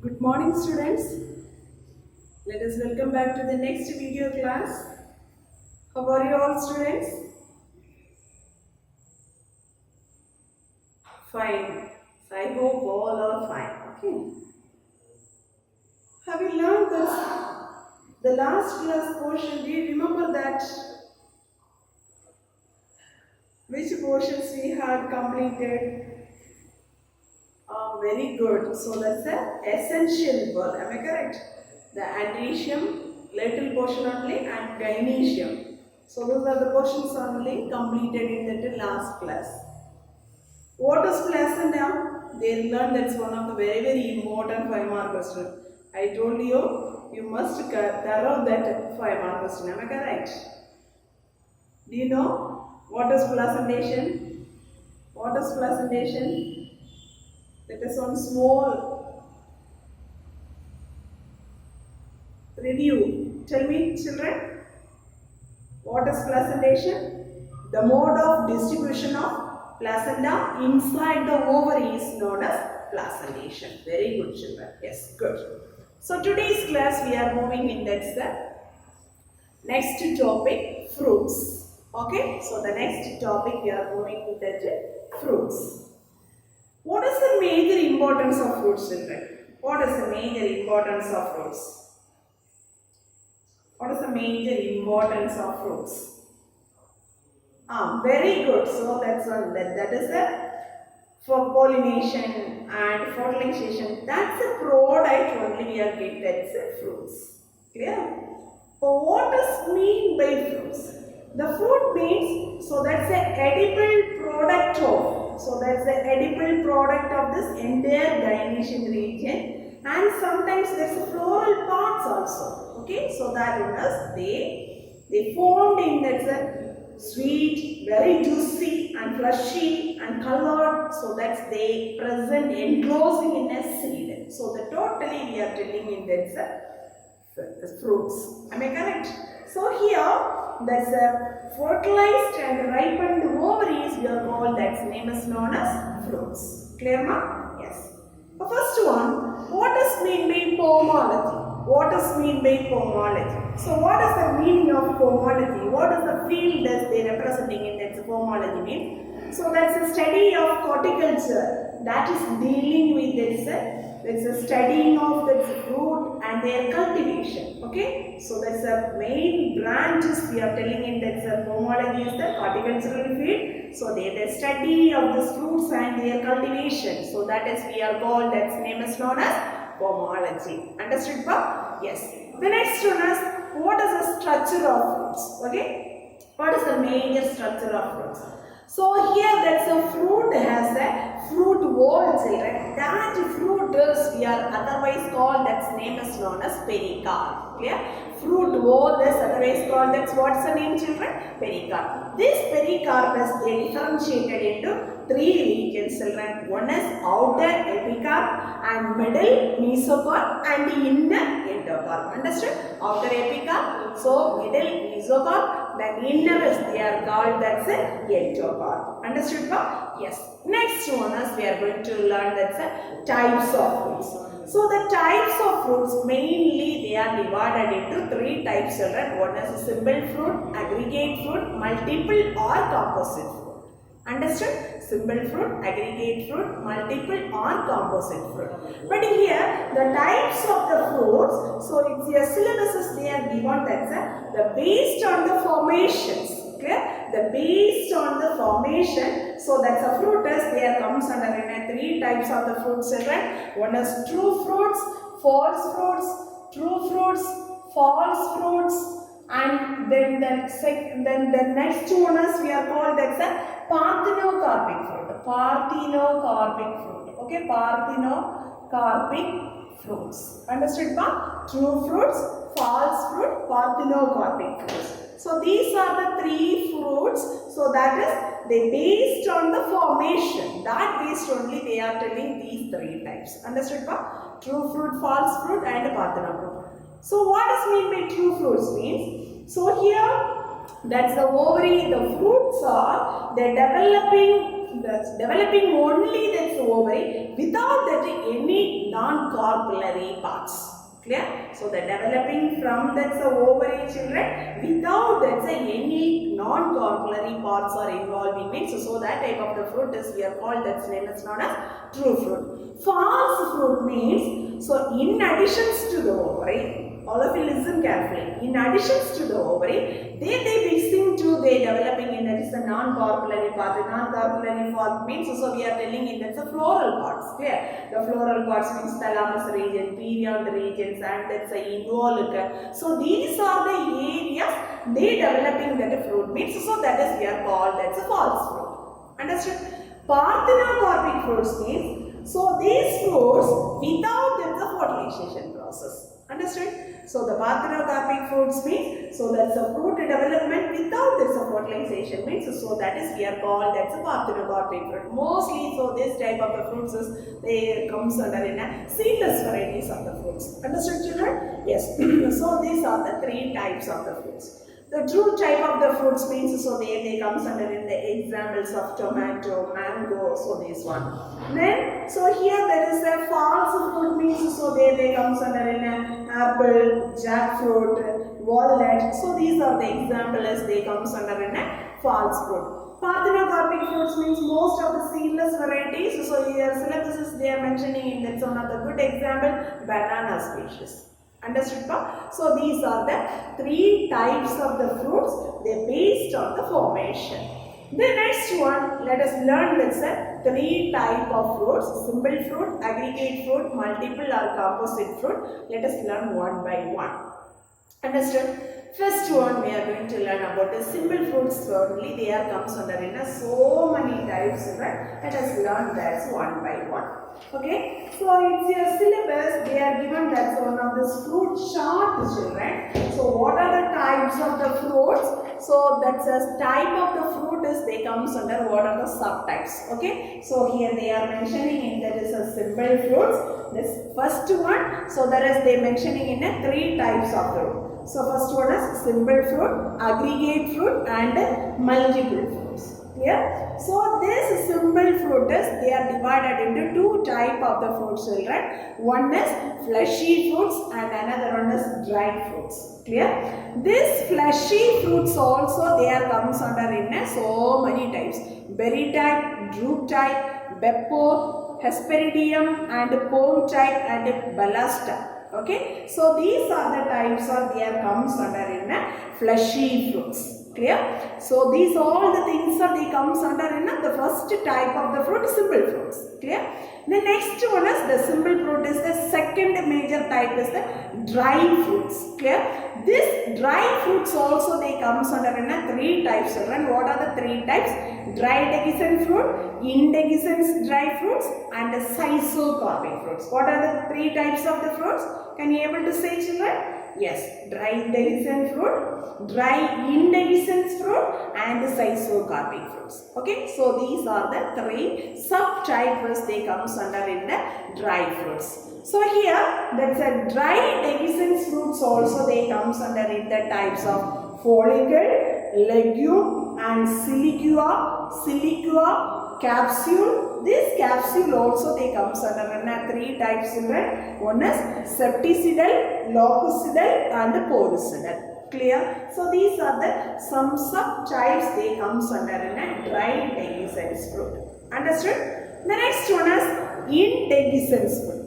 Good morning, students. Let us welcome back to the next video class. How are you all, students? Fine. So I hope all are fine. Okay. Have you learned this? The last class portion, do you remember that? Which portions we had completed? Very good. So that's the essential word. Am I correct? The antecium, little portion only, and gynecium. So those are the portions only completed in the last class. What is placenta? They learned that's one of the very important 5-mark question. I told you, you must thorough that 5-mark question. Am I correct? Do you know what is placentation? What is placentation? That is one small review. Tell me, children, what is placentation? The mode of distribution of placenta inside the ovary is known as placentation. Very good, children. Yes, good. So today's class we are moving in that's the next topic, fruits. Okay, so the next topic we are moving in that fruits. What is the major importance of fruits, children? What is the major importance of fruits? What is the major importance of fruits? Very good. So that's one. That is the for pollination and fertilization. That's the product only we are getting. That's the fruits. Clear? So what does mean by fruits? The fruit means so that's the edible product of. So that's the edible product of this entire gynecian region, and sometimes there's a floral parts also. Okay, so that is they formed in that's a sweet, very juicy and fleshy and colored. So that's they present enclosing in a seed. So the totally we are telling in that's fruits. Am I correct? So here that's a fertilized and ripened ovaries we are called, that's name is known as fruits. Clear ma? Yes. The first one, what is mean by pomology? What is mean by pomology? So what is the meaning of pomology? What is the field that they representing in that pomology means? So that's a study of horticulture that is dealing with this. That's a studying of the fruit and their cultivation. Okay, so that's the main branches we are telling in that pomology is the horticultural field. So they the study of the fruits and their cultivation. So that is we are called, that's name is known as pomology. Understood, pa? Yes. The next one is what is the structure of fruits? Okay, what is the major structure of fruits? So here that's a fruit has a fruit wall, children. That fruit is we are otherwise called, that's name is known as pericarp. Clear? Fruit wall is otherwise called, that's what's the name, children? Pericarp. This pericarp is they differentiated into 3 regions, children. One is outer epicarp and middle mesocarp and inner endocarp. Understood? Outer epicarp, so middle mesocarp. The inner is they are called, that's a endocarp. Understood, pa? Yes. Next one is we are going to learn that's a types of fruits. So the types of fruits mainly they are divided into 3 types, children. One is a simple fruit, aggregate fruit, multiple or composite fruit. Understood? Simple fruit, aggregate fruit, multiple or composite fruit. But here the types of the fruits, so it's your syllabuses they are given, that's the based on the formations. Okay? The based on the formation, so that's a fruit is there comes under in 3 types of the fruits, children. One is true fruits, false fruits, true fruits, false fruits. And then the next one is we are called that's a parthenocarpic fruit. Parthenocarpic fruit. Okay, parthenocarpic fruits. Understood, pa? True fruits, false fruit, parthenocarpic fruits. So these are the 3 fruits. So that is they based on the formation. That based only they are telling these 3 types. Understood, pa? True fruit, false fruit, and parthenocarpic. So what does mean by true fruits means? So here that's the ovary, the fruits are they developing only that's ovary without that any non-carpellary parts. Clear? So the developing from that's the ovary children without that's any non-carpellary parts are involved in it. So that type of the fruit is we are called, that's name is known as true fruit. False fruit means, so in addition to the ovary, all of you listen carefully. In addition to the ovary, they mixing to they developing in that is the non-carpellary part. The non-carpellary part means, so we are telling in that's the floral parts. Clear? The floral parts means thalamus region, period regions, and that's the involucre. So these are the areas they developing that fruit means. So that is we are called that's a false fruit. Understood? Parthenocarpic fruits means, so these fruits without the fertilization process. Understood? So the parthenocarpic fruits means, so that's a fruit development without this fertilization means, so that is we are called that's a parthenocarpic fruit. Mostly, so this type of the fruits is they comes under in a seedless varieties of the fruits. Understood, children? Yes. So these are the three types of the fruits. The true type of the fruits means, so they comes under in the examples of tomato, mango, so this one. Then, so here there is a false fruit means, so they comes under in a apple, jackfruit, walnut. So these are the examples they comes under in a false fruit. Parthenocarpic fruits means most of the seedless varieties. So here syllabuses they are mentioning in that's one of the good example, banana species. Understood? So these are the three types of the fruits. They based on the formation. The next one, let us learn that's a three type of fruits: simple fruit, aggregate fruit, multiple or composite fruit. Let us learn one by one. Understood? First one we are going to learn about the simple fruits only. They are comes under in a so many types. Right? Let us learn that one by one. Okay, so it's your syllabus. They are given that's one of this fruit chart, children. So what are the types of the fruits? So that's a type of the fruit is they comes under what are the subtypes. Okay, so here they are mentioning in that is a simple fruits. This first one. So there is they mentioning in a three types of fruit. So first one is simple fruit, aggregate fruit, and multiple fruits. Clear? So this simple fruit is they are divided into two type of the fruits, children. One is fleshy fruits and another one is dried fruits. Clear? This fleshy fruits also they are comes under in so many types: berry type, drupe type, beppo, hesperidium, and pome type, and ballast type. Okay, so these are the types of they are comes under in fleshy fruits. Clear? So these all the things are they comes under in the first type of the fruit, simple fruits. Clear? The next one is the simple fruit is the second major type is the dry fruits. Clear? This dry fruits also they comes under in three types. And what are the three types? Dry dehiscent fruit, indehiscent dry fruits, and schizocarpic fruits. What are the three types of the fruits? Can you able to say, children? Yes, dry dehiscent fruit, dry indehiscent fruit, and schizocarpic fruits. Okay, so these are the three subtypes they comes under in the dry fruits. So here that's a dry dehiscent fruits also they comes under in the types of follicle, legume, and silicua, capsule. This capsule also they comes under three types, children. One is septicidal, locucidal, and poricidal. Clear? So these are the some subtypes they comes under a dry dehiscent fruit. Understood? The next one is indehiscent fruit.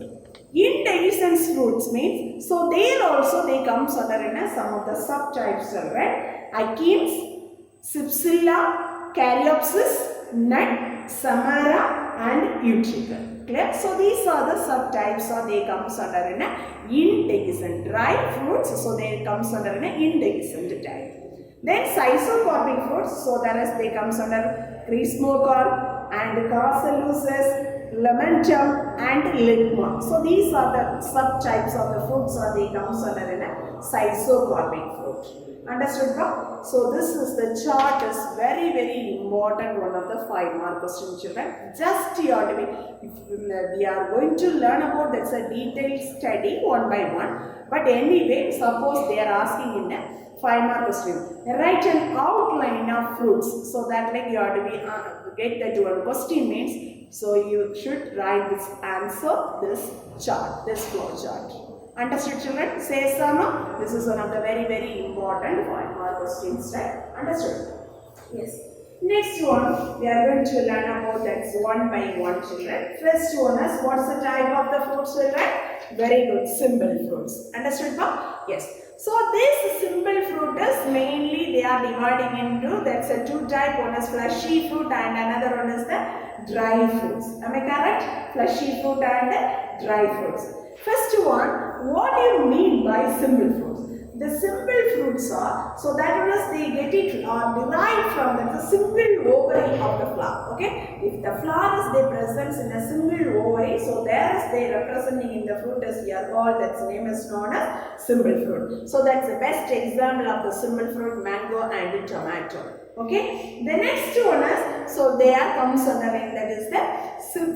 Indehiscent fruits means, so there also they comes under in some of the subtypes, right? Achenes, Cypsilla, Caryopsis, Nut, Samara, and Utricle. Clear? So these are the subtypes or they comes under in indehiscent dry fruits. So they comes under in indehiscent type. Then schizocarpic fruits. So that is they comes under Crismocorp and Carcelusis, Lamentum, and Ligma. So these are the subtypes of the fruits or they comes under in schizocarpic fruit. Understood? So this is the chart is very important, one of the 5-mark question, children. Just you have to be, we are going to learn about that's a detailed study one by one. But anyway, suppose they are asking in a 5-mark question. Write an outline of fruits. So that like you have to be get that one question means So you should write this answer, this chart, this flow chart. Understood, children? Say so no? This is one of the very important questions, right? Understood? Yes. Next one, we are going to learn about that's one by one, children. First one is what's the type of the fruits, children? Very good, simple fruits. Understood, ma'am? Yes. So this simple fruit is mainly they are dividing into that's a two type. One is fleshy fruit and another one is the dry fruits. Am I correct? Fleshy fruit and dry fruits. First one, what do you mean by simple fruits? The simple fruits are, so that is they get it derived from the simple ovary of the flower. Okay, if the flower is they presents in a single ovary, so there is they representing in the fruit as we are called, that's name is known as simple fruit. So that's the best example of the simple fruit, mango and tomato. Okay, the next one is, so there comes under in that is the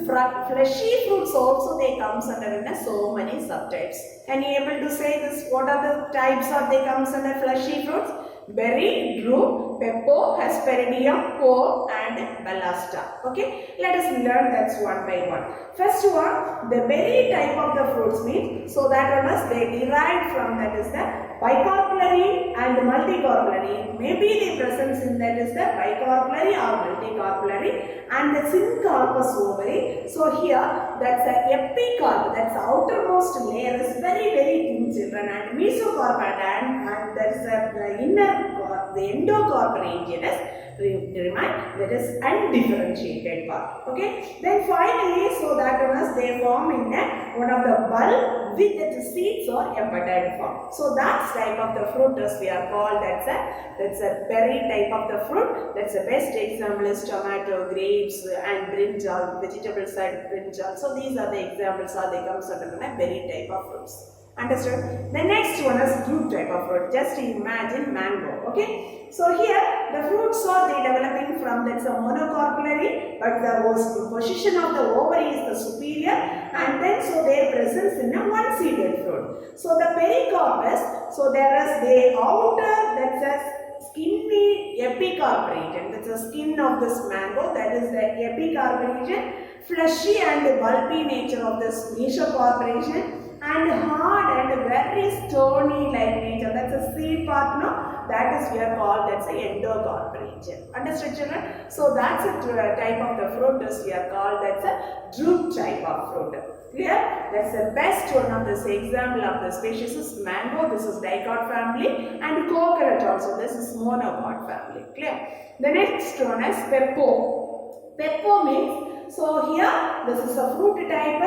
fleshy fruits also they comes under in so many subtypes. Can you able to say this? What are the types of they comes under fleshy fruits? Berry, drupe, peppo, hesperidium, pome and ballasta. Okay, let us learn that's one by one. First one, the berry type of the fruits means, so that one is they derived from that is the bicarpellary and multicarpellary. Maybe the presence in that is the bicarpellary or multicarpellary and the syncarpous ovary. So here that's the epicarp, that's the outermost layer is very thin, children, and mesocarp and that's the inner carp, the endocarp region is remind that is undifferentiated part. Okay, then finally so that one is they form in one of the bulb with the seeds or a budded form. So that type of the fruit as we are called, that's a berry type of the fruit. That's the best example is tomato, grapes and brinjal, vegetable side brinjal. So these are the examples are they comes under the berry type of fruits. Understood? The next one is drupe type of fruit. Just imagine mango. Okay. So here the fruits are they developing from that's a monocarpellary, but the position of the ovary is the superior, and then so their presence in a one-seeded fruit. So the pericarpus, so there is the outer that's a skinny epicarp region. That's the skin of this mango. That is the epicarp region. Fleshy and bulby nature of this mesocarp region. And hard and very stony like nature, that's a seed part, no? That is we are called, that's the endocarp region. Understood, children? So that's a type of the fruit is we are called, that's a drupe type of fruit. Clear? That's the best one of this example of the species is mango, this is dicot family, and coconut also, this is monocot family. Clear? The next one is peppo. Peppo means, so here this is a fruit type,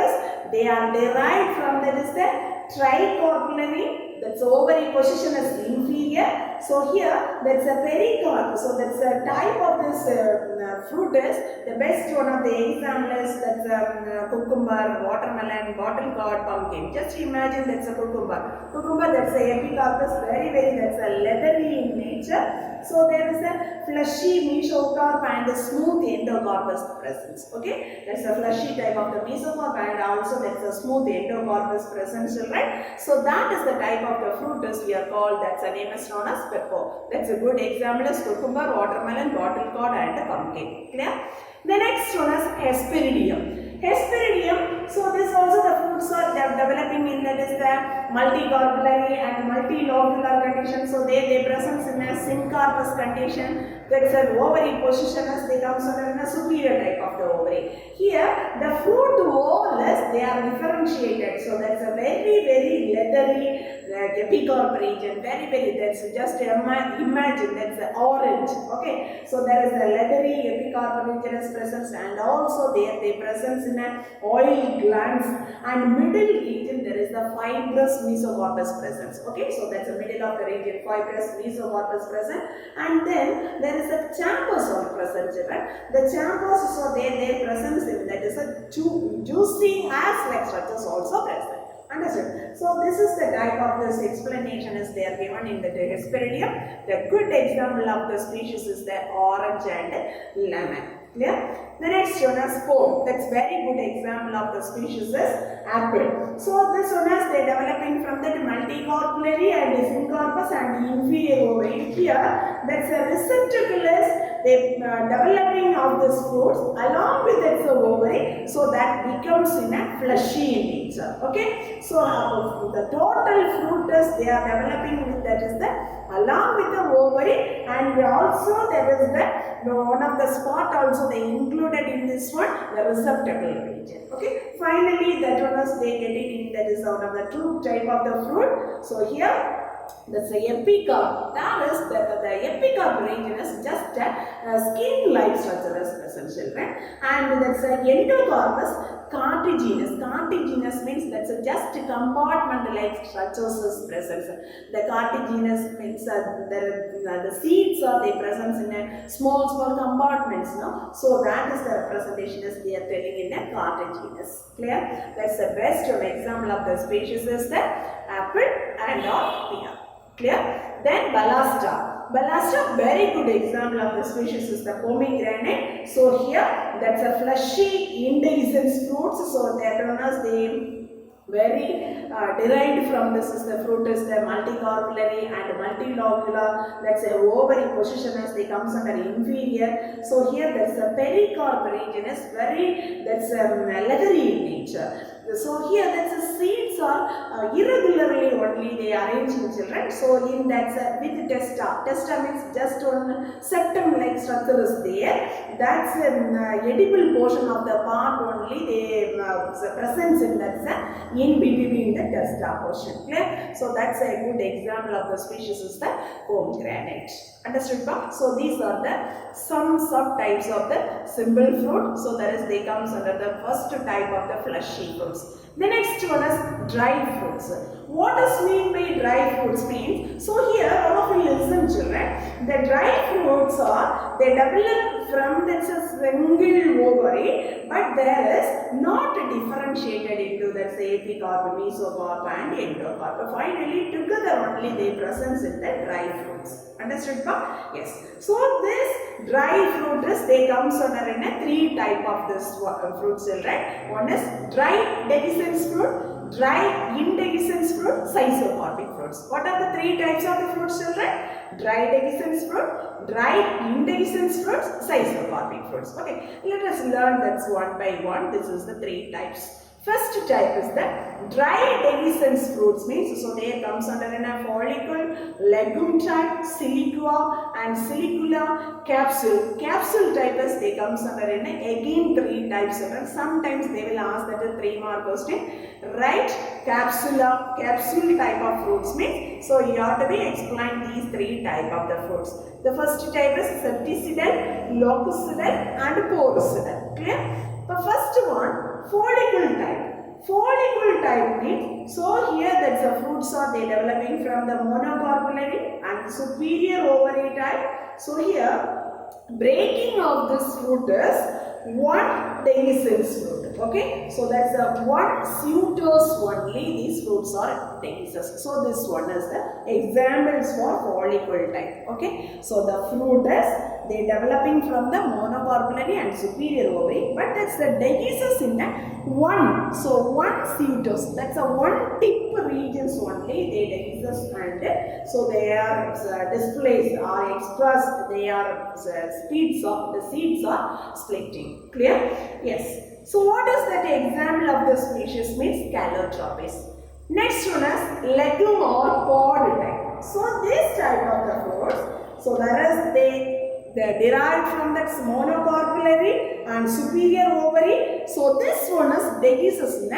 they are derived from that is the tricarpellary, that's ovary position is inferior. So here that's a pericarp, so that's a type of this fruit is the best one of the examples, that's cucumber, watermelon, bottle gourd, pumpkin. Just imagine that's a cucumber. Cucumber, that's a epicarpus, very that's a leathery in nature. So there is a fleshy mesocarp and a smooth endocarpus presence. Okay, that's a fleshy type of the mesocarp and also that's a smooth endocarpus presence, right? So that is the type of the fruit as we are called. That's a name is known as peppo. That's a good example is cucumber, watermelon, bottle gourd and a pumpkin. Clear? The next one is hesperidium. Hesperidium, so this also the fruits are developing in that is the multicarpellary and multilobular condition. So they presence in a syncarpous condition. That's an ovary position as they comes under in a superior type of the ovary. Here the fruit wall is they are differentiated. So that's a very leathery epicarp region. Very that's just imagine that's the orange. Okay, so there is the leathery epicarp region is presence and also they presence in a oil glands and middle region there is the fibrous mesocarpus presence. Okay, so that's the middle of the region, fibrous mesocarpus present, and then there is a champos also present. Right? The champos so their presence in that is a juicy as-like structures also present. Understood? So this is the type of this explanation is they are given in the hesperidium. The good example of the species is the orange and lemon. Clear? The next one is pome. That's very good example of the species is apple. So this one is they developing from the multicarpellary and syncarpous and inferior ovary. Here, that's a receptacle is they developing of this fruits along with its ovary, so that becomes in a fleshy in nature. Okay, so the total fruit is they are developing with, that is the along with the ovary, and also there is the one of the spot also they included in this one, the receptacle region. Okay, finally that one is they get it in, that is out of the two type of the fruit. So here that's the epicarp. That is the epicarp region is just a skin-like structure is present, children. And that's a endocarpus cartigenous. Cartigenous means that's a just compartment-like structures is present. The cartigenous means the seeds are they present in a small compartments. No, so that is the representation is they are telling in a cartigenous. Clear? That's the best example of the species is the apple and or pear. Clear? Then balastra. Balastra, very good example of the species is the pomegranate. So here that's a fleshy indehiscence fruits. So that one is the very derived from this is the fruit is the multicarpellary and multilocular. That's a ovary position as they comes under inferior. So here that's a pericarp region is very, that's leathery in nature. So here that's the seeds are irregularly only they arrange in children. So in that with testa. Testa means just one septum like structure is there. That's an edible portion of the part only they presence in that in between the testa portion. Clear? So that's a good example of the species is the pomegranate. Understood? So these are the some subtypes of the simple fruit. So that is they comes under the first type of the fleshy fruits. The next one is dry fruits. What does mean by dry fruits means? So here all of you listen children. The dry fruits are they develop from that's a single ovary, but there is not differentiated into that's the epicarp, mesocarp and endocarp. Finally together only they presence in the dry fruits. Understood? Yes. So this dry fruit is they comes under in a three type of this fruit children. One is dry dehiscence fruit, dry indehiscence fruit, schizocarpic fruits. What are the three types of the fruits children? Dry dehiscence fruit, dry indehiscence fruits, schizocarpic fruits. Okay, let us learn that's one by one. This is the three types. First type is the dry dehiscence fruits means so they comes under in a follicle, legume type, silicua and silicula, capsule. Capsule type is they comes under in a again three types. Sometimes they will ask that a 3-mark question. Right? Capsula, capsule type of fruits means so you have to be explain these three type of the fruits. The first type is septicidal, locucidal and porocidal. Clear? The first one, follicle type. Follicle type means, so here that's the fruits are they developing from the monocarpellary and superior ovary type. So here, breaking of this fruit is one dehiscence fruit. Okay, so that's the one suitors only these fruits are dehiscence. So this one is the examples for follicle type. Okay, so the fruit is they developing from the monocarpellary and superior ovary, but that's the dehiscence in the one. So one suitors, that's a one tip regions only they dehiscence and so they are displaced or expressed. They are seeds are splitting. Clear? Yes. So what is that example of the species means calotropis. Next one is legume or pod type. So this type of the fruits, so there is they derived from that monocarpellary and superior ovary. So this one is dehiscence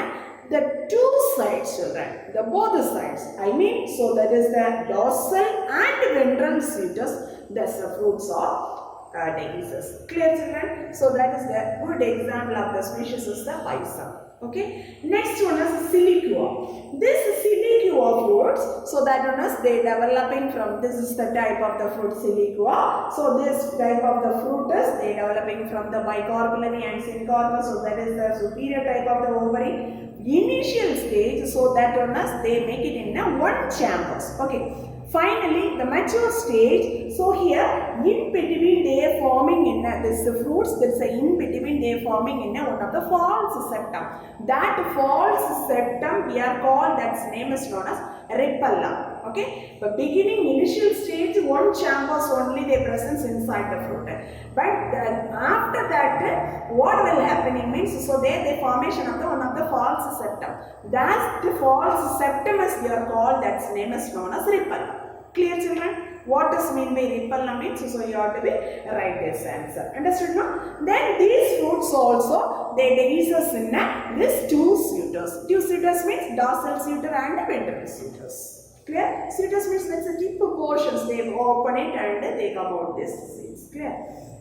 the two sides children, the both sides. I mean, so that is the dorsal and ventral suitors. That's the fruits of dehiscence. Clear children? So that is the good example of the species is the bison. Okay. Next one is silicua. This silicua fruits, so that one is they developing from, this is the type of the fruit silicua. So this type of the fruit is they developing from the bicarpellary and syncarpous. So that is the superior type of the ovary. Initial stage, so that one is they make it in a one chambers. Okay. Finally, the mature stage. So here, in between they are forming in this fruits. There is a in between they are forming in one of the false septum. That false septum we are called. That's name is known as repella. Okay, but beginning initial stage, one chambers only they presence inside the fruit. But after that, what will happen means, so there the formation of the one of the false septum. That's the false septum is we are called. That's name is known as repella. Clear, children? What does mean by repella means? So you have to be write this answer. Understood now? Then these fruits also they dehisces in these two suitors. Two suitors means dorsal suitor and ventral suitors. Clear? Suitors means that's the tip portions. They open it and they come out this seeds. Clear?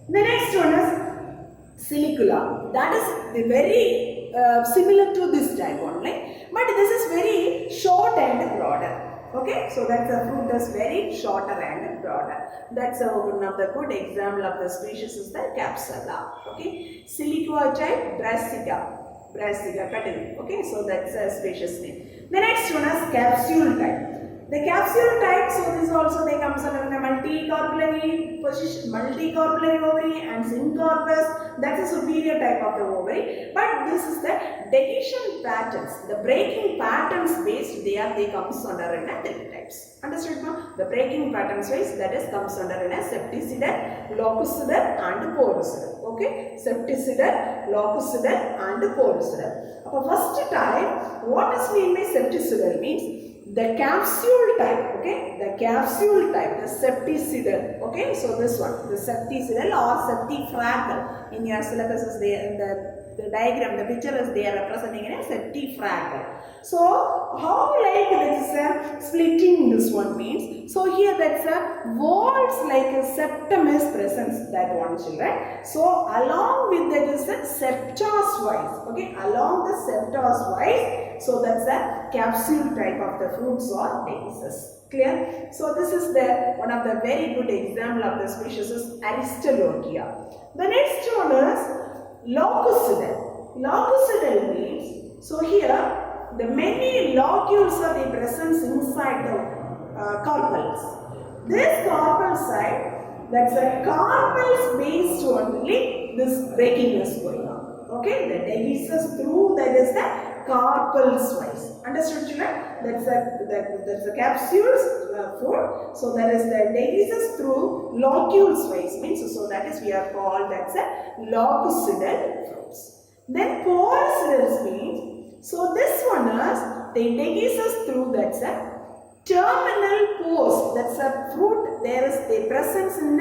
The next one is silicula. That is the very similar to this type only, but this is very short and broader. Okay, so that's the fruit is very shorter and broader. That's one of the good example of the species is the capsula. Okay, siliqua type brassica cutting. Okay, so that's a species name. The next one is capsule type. The capsule type, so this also they comes under the multicarpellary position, multicarpellary ovary and syncorpus. That's a superior type of the ovary. But this is the dehiscence patterns, the breaking patterns based there they comes under in a three types. Understood now? The breaking patterns wise that is comes under in a septicidal, locucidal and porocidal. Okay, septicidal, locucidal and porocidal. First type, what does mean by septicidal means? The capsule type, okay, the capsule type, the septicidal, okay, so this one, the septicidal or septifractal, in your syllabus is there, in the diagram, the picture is there representing in a septifractal. So, how like this is splitting this one means, so here that's a walls like a septum is present, that one children. So, along with that is a septors wise, okay, along the septors wise, so that's a capsule type of the fruits or dehisces. Clear? So this is the one of the very good example of the species is Aristolochia. The next one is locucidal. Locucidal means, so here the many locules are the presence inside the carpels. This carpel side, that's a carpels based only this breaking is going on. Okay, the dehisces through that is the carpels wise. Understood, children? That's the capsules food. So that is the dehisces through locules wise means, so that is we are called that's a locucidal fruits. Then porocidal means, so this one is the dehisces through that's a terminal pores. That's a fruit. There is the presence in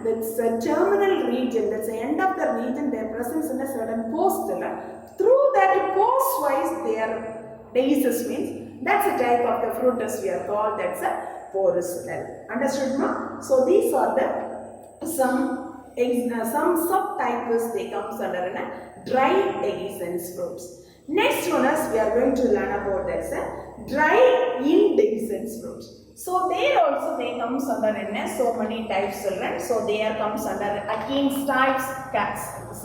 that's a terminal region. That's the end of the region. Their presence in a certain post. Through that post wise, their dehisces means that's a type of the fruit as we are called. That's a porocidal. Understood, ma? So these are the some subtypes they comes under a dry dehiscence fruits. Next one is we are going to learn about that's a dry indehiscence fruits. So there also they comes under so many types children. So there comes under Achenes types,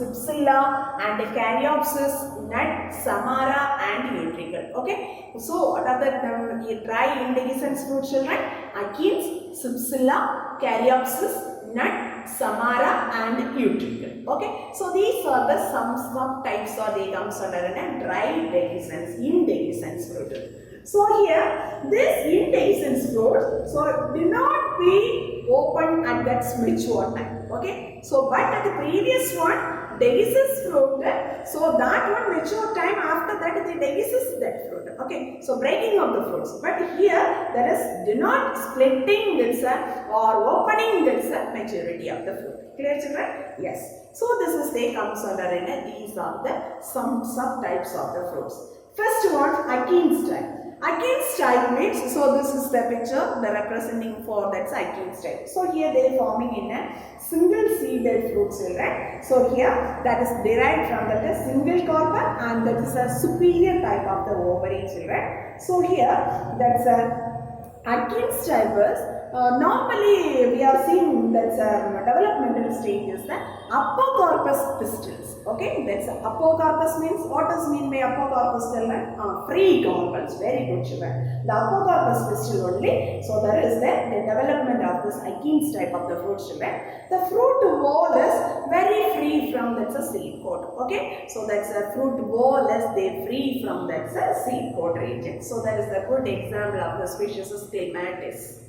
Cypsilla and Caryopsis, Nut, Samara and Utricle. Okay. So what are the dry indehiscence fruit children? Achenes, Cypsilla, Caryopsis, Nut, Samara and Utricle. Okay. So these are the some types or they comes under a dry dehiscence, indehiscence fruit. So here, this indehiscence fruit, so do not be open at that mature time. Okay. So but at the previous one, dehiscence fruit, so that one mature time after that the dehiscence that fruit. Okay. So breaking of the fruits. But here there is do not splitting this or opening this maturity of the fruit. Clear, children? Yes. So this is they comes under these are the some subtypes of the fruits. First one, Achenes type. Achenes type means, so this is the picture the representing for that's Achenes type. So here they are forming in a single seeded fruit children. So here that is derived from that single carpel and that is a superior type of the ovary children. So here that's a Achenes type is normally we are seeing that's a developmental stage is the apocarpus pistils. Okay, that's apocarpus means, what does mean by apocarpus? Free carpels. Very good, children. The apocarpus pistil only. So there is the development of this Achenes type of the fruit, children. The fruit wall is very free from that's a seed coat. Okay, so that's a fruit wall is they free from that's a seed coat region. So that is the good example of the species is clematis.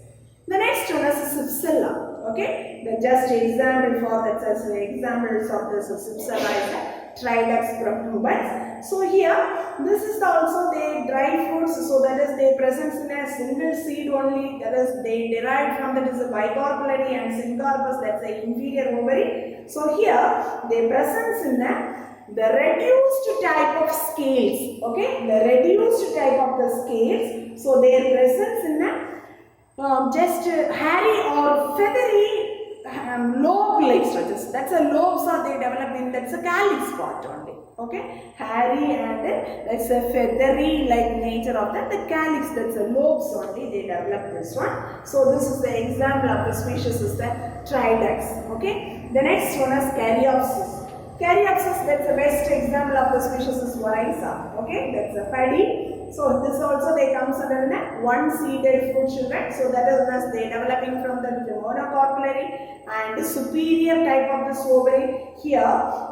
The next one is Cypsella. Okay, the just example for that as examples of this Cypsella is Tridux protuberans. So here, this is also the dry fruits. So that is they presence in a single seed only. That is they derived from that is a bicarpellary and syncarpus. That's the inferior ovary. So here they presence in the reduced type of scales. Okay, the reduced type of the scales. So their presence in just hairy or feathery lobe-like structures. That's a lobes are they develop in that's a calyx part only. Okay, hairy and that's a feathery like nature of that. The calyx, that's a lobes only they develop this one. So this is the example of the species is the Tridux. Okay, the next one is Caryopsis. Caryopsis, that's the best example of the species is Oryza. Okay, that's a paddy. So this also they comes under the one-seeded fruit, children. So that is thus they developing from the monocarpellary and superior type of the ovary. Here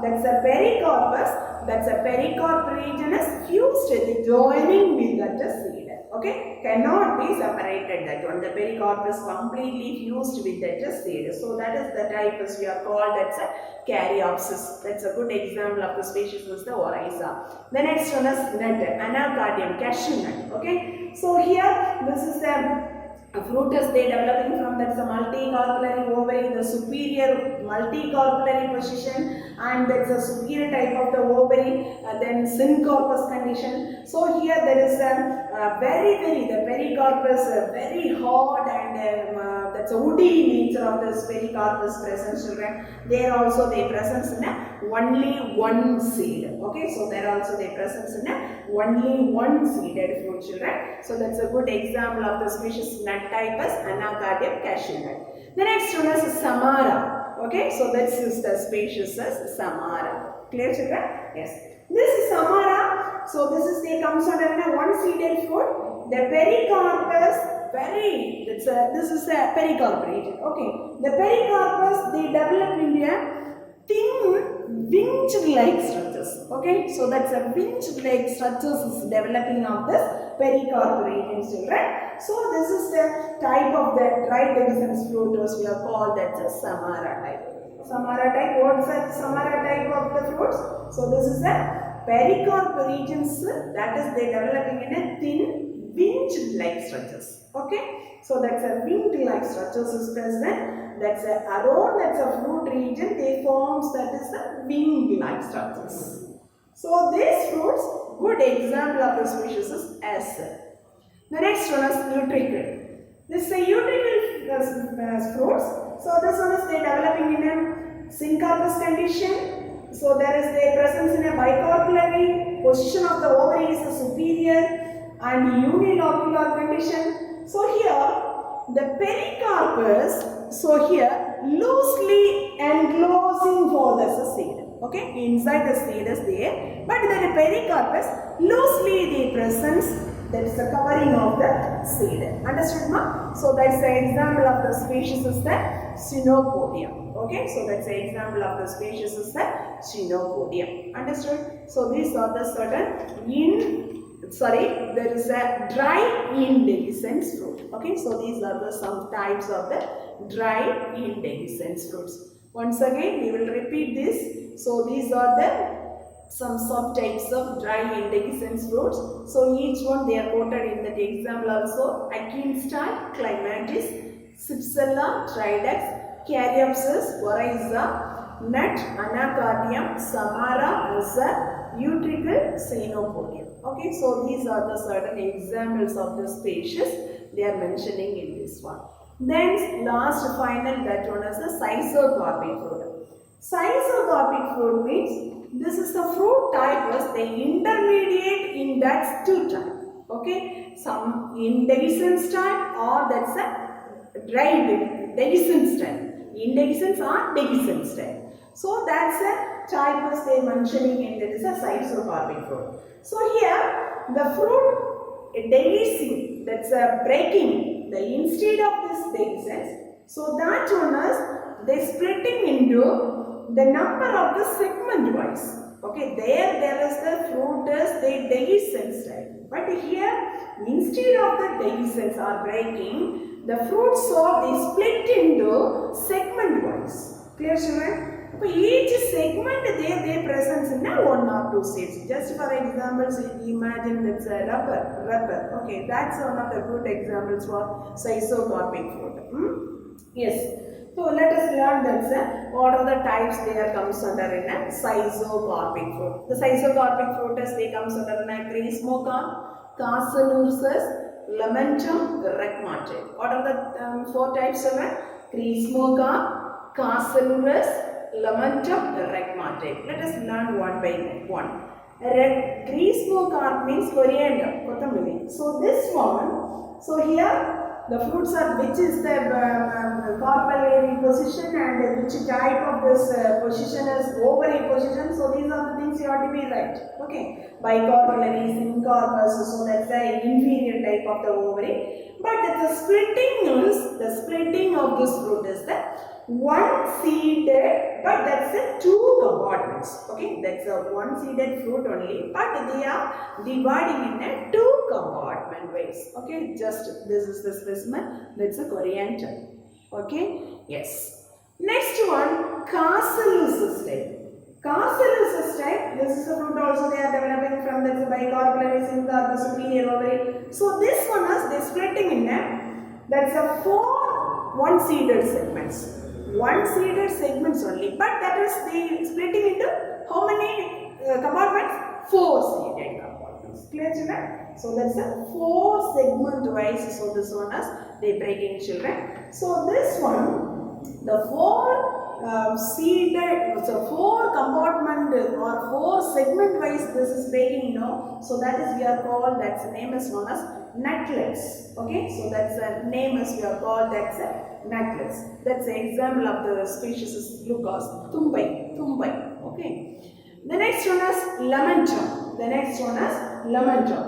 that's a pericarpus. That's a pericarp region is fused with joining with that seed. Okay, cannot be separated. That one the pericarp is completely fused with that seed. So that is the type as we are called that's a Caryopsis. That's a good example of the species is the Oryza. The next one is nut, anacardium, cashew nut. Okay, so here this is the fruit is they developing from that's a multicarpellary ovary, the superior multicarpellary position, and that's a superior type of the ovary, then syncarpus condition. So here there is a very the pericarpus very hard and that's a woody nature of this pericarpus presence, children. There also they presence in only one seed. Okay, so there also they presence in only one seeded fruit, children. So that's a good example of the species nut type is anacardium, cashew nut. The next one is Samara. Okay, so this is the species as Samara. Clear, children? Yes. This is Samara. So this is they comes under one seeded fruit. The pericarpus this is a pericarp region. Okay, the pericarpus they develop in a thin winch-like structures. Okay, so that's a winch-like structures is developing of this pericarp region, children. So this is the type of the dry dehiscence fruit as we are called that's a Samara type. Samara type, what is that Samara type of the fruits? So this is a pericarp regions that is they developing in a thin winch-like structures. Okay, so that's a winged-like structures is present. That's a around that's a fruit region they forms that is the wing-like structures. So these fruits, good example of the species is acid. The next one is utricle. This is a utricle fruits. So this one is they developing in a syncarpus condition. So there is their presence in a bicarpellary position of the ovary is a superior and unilocular condition. So here the pericarpus, so here loosely enclosing for the seed. Okay, inside the seed is there, but the pericarpus loosely the presence, that is the covering of the seed. Understood, ma? So that's the example of the species is the Cynopodium. Okay, so that's the example of the species is the Cynopodium. Understood? So these are the certain there is a dry indehiscence fruit. Okay, so these are the some types of the dry indehiscence fruits. Once again, we will repeat this. So these are the some subtypes of dry indehiscence fruits. So each one they are quoted in that example also. Achenes type, clematis, Cypsella, Tridux, Caryopsis, Oryza, nut, anacardium, Samara, Azar, utricle, Cynopodium. Okay, so these are the certain examples of the species they are mentioning in this one. Then last final that one is the schizocarpic fruit. Schizocarpic fruit means this is the fruit type was the intermediate in that two type. Okay, some indehiscence type or that's a dry dehiscence type. Indehiscence or dehiscence type. So that's a type as they mentioning in that is a cystocarpic fruit. So here the fruit dehiscing, that's a breaking, the instead of this dehiscence. So that one is they splitting into the number of the segment wise. Okay, there is the fruit is the dehiscence type. But here instead of the dehiscence or breaking, the fruits are they split into segment wise. Clear children? So each segment they presents in a 1 or 2 seeds. Just for examples, imagine that's a rubber. Okay, that's one of the good examples for cystocarpic fruit. Yes. So let us learn that what are the types there comes under in a cystocarpic fruit. The cystocarpic fruit is they comes under in a Chrysmoca, Casalursus, Lamentum, Regmate. What are the 4 types of it? Chrysmoca, Casalurus, Lamentum, Regmate. Let us learn one by one. Chrysmoca means coriander, kotamili. So this one, so here the fruits are which is the carpellary position and which type of this position is ovary position. So these are the things you have to be right. Okay, bicarpellary, syncarpus. So that's the inferior type of the ovary. But the splitting of this fruit is the one seeded, but that's the 2 compartments. Okay, that's a one seeded fruit only, but they are dividing in a 2 compartment ways. Okay, just this is the specimen. That's a coriander. Okay, yes. Next one, Casalursus type. Casalursus type. This is a fruit also they are developing from the bicarpellary, syncarpus, superior ovary. So this one is they splitting in a that's a 4 one-seeded segments. One-seeded segments only, but that is the splitting into how many compartments? 4 seeded compartments. Clear children? So that's a 4 segment wise. So this one is they breaking children. So this one, the 4 seeded, so 4 compartment or 4 segment wise this is breaking now. So that is we are called, that's the name is known as nutlets. Okay, so that's the name is we are called that's a nutlets. That's the example of the species is Lucas Thumbai. Okay. The next one is lamentum.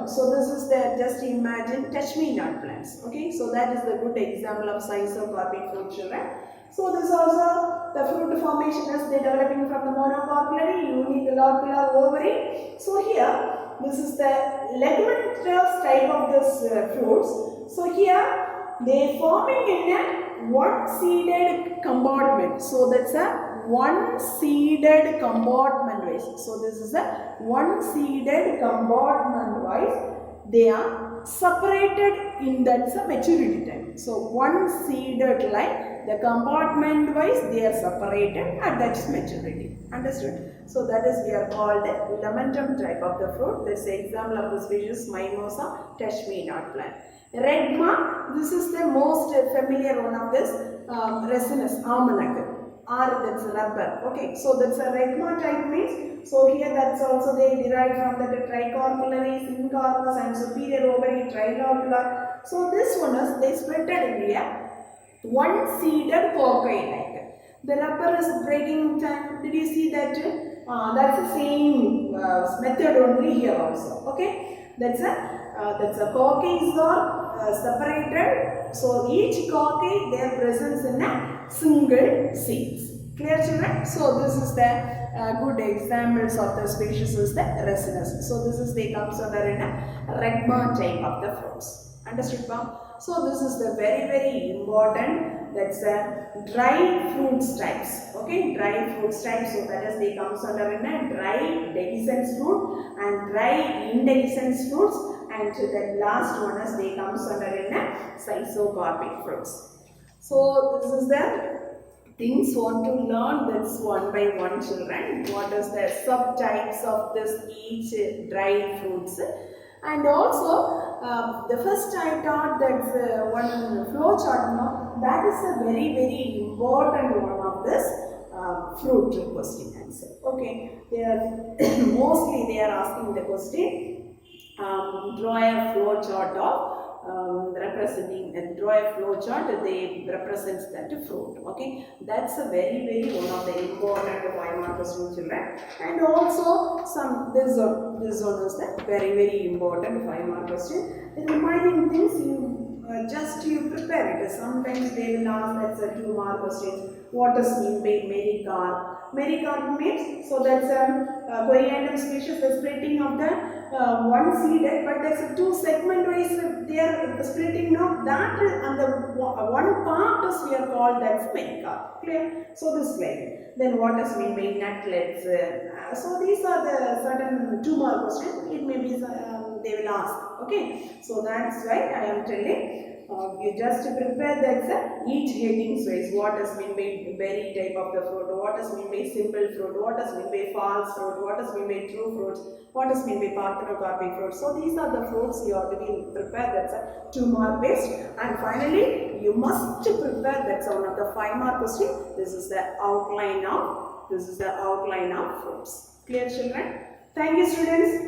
So this is the just imagine touch me not plants. Okay, so that is the good example of cystocarpic fruit children. So this also the fruit formation is they developing from the monocarpellary, unilocular ovary. So here this is the leguminous type of this fruits. So here they forming in a one-seeded compartment. So that's a one-seeded compartment wise. So this is a one-seeded compartment wise. They are separated in that maturity time. So one-seeded like the compartment wise they are separated at that maturity. Understood? So that is we are called the lamentum type of the fruit. That's the example of the species Mimosa touch me not plant. Regma, this is the most familiar one of this resinous almanac or that's rubber. Okay, so that's a regma type means. So here that's also they derive from the tricarpellary, syncarpus and superior ovary trilocular. So this one is they split in India one seeded cockeye like. The rubber is breaking time. Did you see that? That's the same method only here also. Okay, that's a cockeyes are separated. So each cockeye their presence in a single seeds. Clear children? So this is the good examples of the species is the resinous. So this is they comes under in a regma type of the fruits. Understood, ma'am? So this is the very important, that's a dry fruits types. Okay, dry fruits types. So that is they comes under in a dry dehiscence fruit and dry indehiscence fruits, and the last one is they comes under in a cystocarpic fruits. So this is the things want to learn this one by one children. What is the subtypes of this each dry fruits? And also, the first I taught that one flow chart, no? That is a very important one of this fruit question answer. Okay, they are mostly they are asking the question, draw a flow chart of representing and draw a flow chart, they represents that fruit. Okay, that's a very one of the important 5-mark question, children. And also this one is the very important 5-mark question. The remaining things you prepare it. Sometimes they will ask that's a 2-mark question. What does mean by mericarp? Mericarp means, so that's a coriandrum species, the splitting of the one seeded, but that's a 2 segment wise they are splitting now. That and the one part is we are called that's mericarp. Clear? So this slide. Then what does mean by nutlets? So these are the certain 2-mark questions. It may be they will ask. Okay. So that's why I am telling. You just prepare that each heading wise. What does mean by berry type of the fruit? What does mean by simple fruit? What does mean by false fruit? What does mean by true fruits? What does mean by parthenocarpic fruits? So these are the fruits you have to be prepared. That's a 2-mark based. And finally, you must prepare that's one of the 5-mark question. This is the outline of fruits. Clear, children? Thank you, students.